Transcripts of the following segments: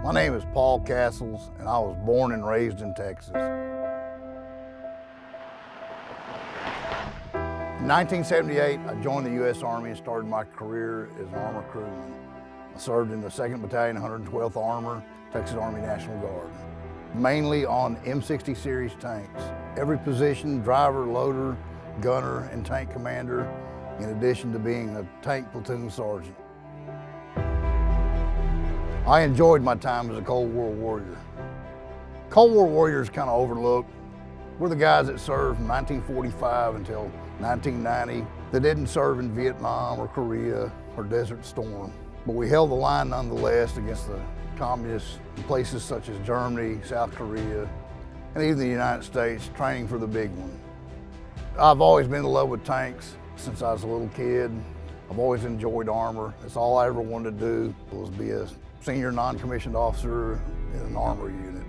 My name is Paul Castles, and I was born and raised in Texas. In 1978, I joined the U.S. Army and started my career as an armor crewman. I served in the 2nd Battalion, 112th Armor, Texas Army National Guard, mainly on M60 series tanks. Every position, driver, loader, gunner, and tank commander, in addition to being a tank platoon sergeant. I enjoyed my time as a Cold War warrior. Cold War warriors kind of overlooked. We're the guys that served from 1945 until 1990 that didn't serve in Vietnam or Korea or Desert Storm. But we held the line nonetheless against the communists in places such as Germany, South Korea, and even the United States, training for the big one. I've always been in love with tanks since I was a little kid. I've always enjoyed armor. That's all I ever wanted to do was be a senior non-commissioned officer in an armor unit.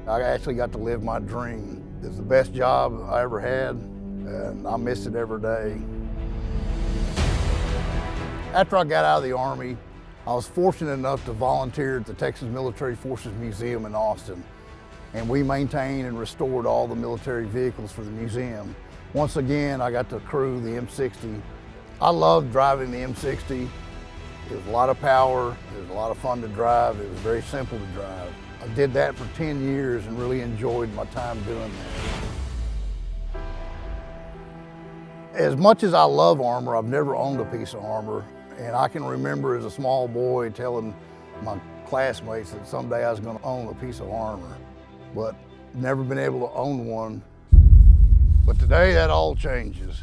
I actually got to live my dream. It's the best job I ever had, and I miss it every day. After I got out of the Army, I was fortunate enough to volunteer at the Texas Military Forces Museum in Austin, and we maintained and restored all the military vehicles for the museum. Once again, I got to crew the M60. I loved driving the M60. It was a lot of power, it was a lot of fun to drive, it was very simple to drive. I did that for 10 years and really enjoyed my time doing that. As much as I love armor, I've never owned a piece of armor, and I can remember as a small boy telling my classmates that someday I was going to own a piece of armor, but never been able to own one. But today that all changes.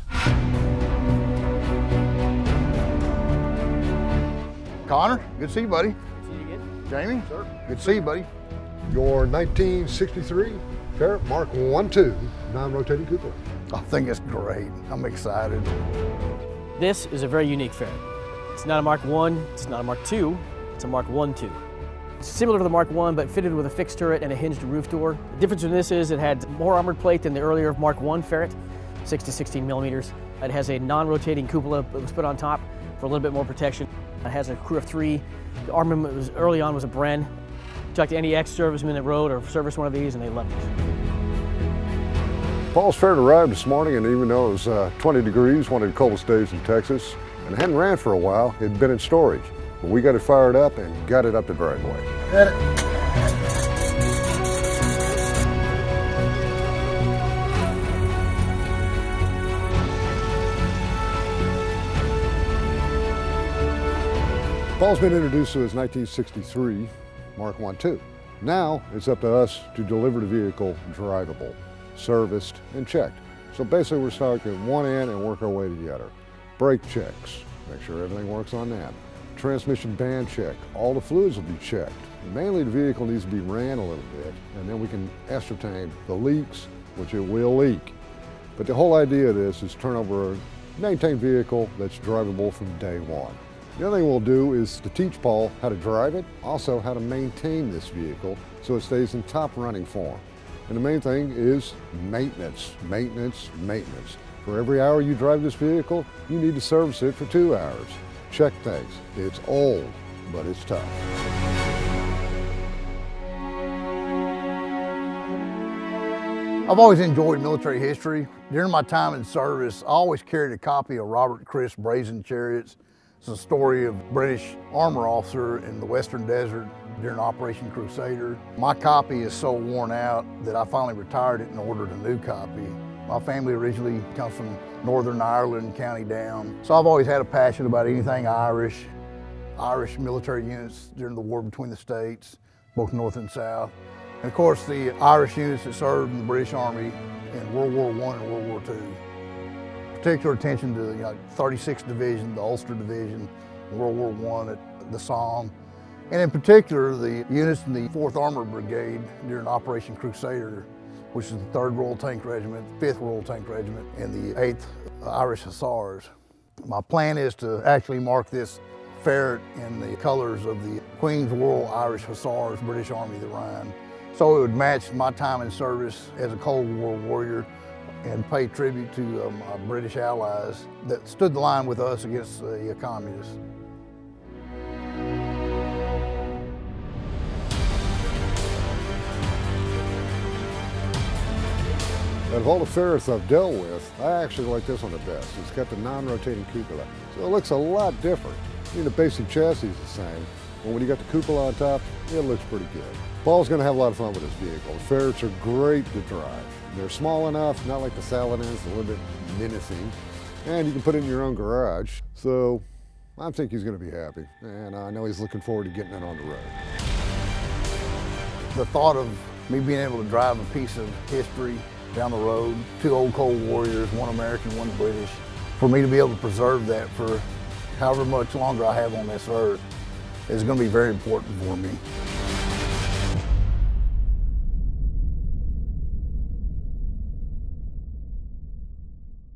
Connor, good to see you, buddy. Good to see you again. Jamie, Sir. Good to see you, buddy. Your 1963 Ferret Mark I-II non-rotating cupola. I think it's great. I'm excited. This is a very unique Ferret. It's not a Mark I, it's not a Mark II, it's a Mark I-II. It's similar to the Mark I, but fitted with a fixed turret and a hinged roof door. The difference in this is it had more armored plate than the earlier Mark I Ferret, 6 to 16 millimeters. It has a non-rotating cupola that was put on top for a little bit more protection. It has a crew of 3. The armament early on was a Bren. Talked to any ex-servicemen that rode or serviced one of these, and they loved it. Paul's Ferret arrived this morning, and even though it was 20 degrees, one of the coldest days in Texas, and it hadn't ran for a while, it had been in storage. But we got it fired up and got it up the driveway. Hit it. Paul's been introduced to his 1963 Mark I-II. Now it's up to us to deliver the vehicle drivable, serviced, and checked. So basically we're starting at one end and work our way to the other. Brake checks, make sure everything works on that. Transmission band check, all the fluids will be checked. Mainly the vehicle needs to be ran a little bit, and then we can ascertain the leaks, which it will leak. But the whole idea of this is turn over a maintained vehicle that's drivable from day one. The other thing we'll do is to teach Paul how to drive it, also how to maintain this vehicle so it stays in top running form. And the main thing is maintenance, maintenance, maintenance. For every hour you drive this vehicle, you need to service it for 2 hours. Check things. It's old, but it's tough. I've always enjoyed military history. During my time in service, I always carried a copy of Robert Crisp's Brazen Chariots. It's a story of a British armor officer in the Western Desert during Operation Crusader. My copy is so worn out that I finally retired it and ordered a new copy. My family originally comes from Northern Ireland, County Down. So I've always had a passion about anything Irish military units during the war between the states, both North and South. And of course the Irish units that served in the British Army in World War I and World War II. Particular attention to the 36th Division, the Ulster Division, World War I at the Somme, and in particular the units in the 4th Armored Brigade during Operation Crusader, which is the 3rd Royal Tank Regiment, 5th Royal Tank Regiment, and the 8th Irish Hussars. My plan is to actually mark this Ferret in the colors of the Queen's Royal Irish Hussars, British Army of the Rhine. So it would match my time in service as a Cold War warrior and pay tribute to my British allies that stood the line with us against the communists. Out of all the Ferrets I've dealt with, I actually like this one the best. It's got the non-rotating cupola, so it looks a lot different. I mean, the basic chassis is the same, but when you got the cupola on top, it looks pretty good. Paul's gonna have a lot of fun with this vehicle. The Ferrets are great to drive. They're small enough, not like the Saladins, a little bit menacing, and you can put it in your own garage. So I think he's gonna be happy, and I know he's looking forward to getting it on the road. The thought of me being able to drive a piece of history down the road, 2 old Cold Warriors, 1 American, 1 British, for me to be able to preserve that for however much longer I have on this earth is going to be very important for me.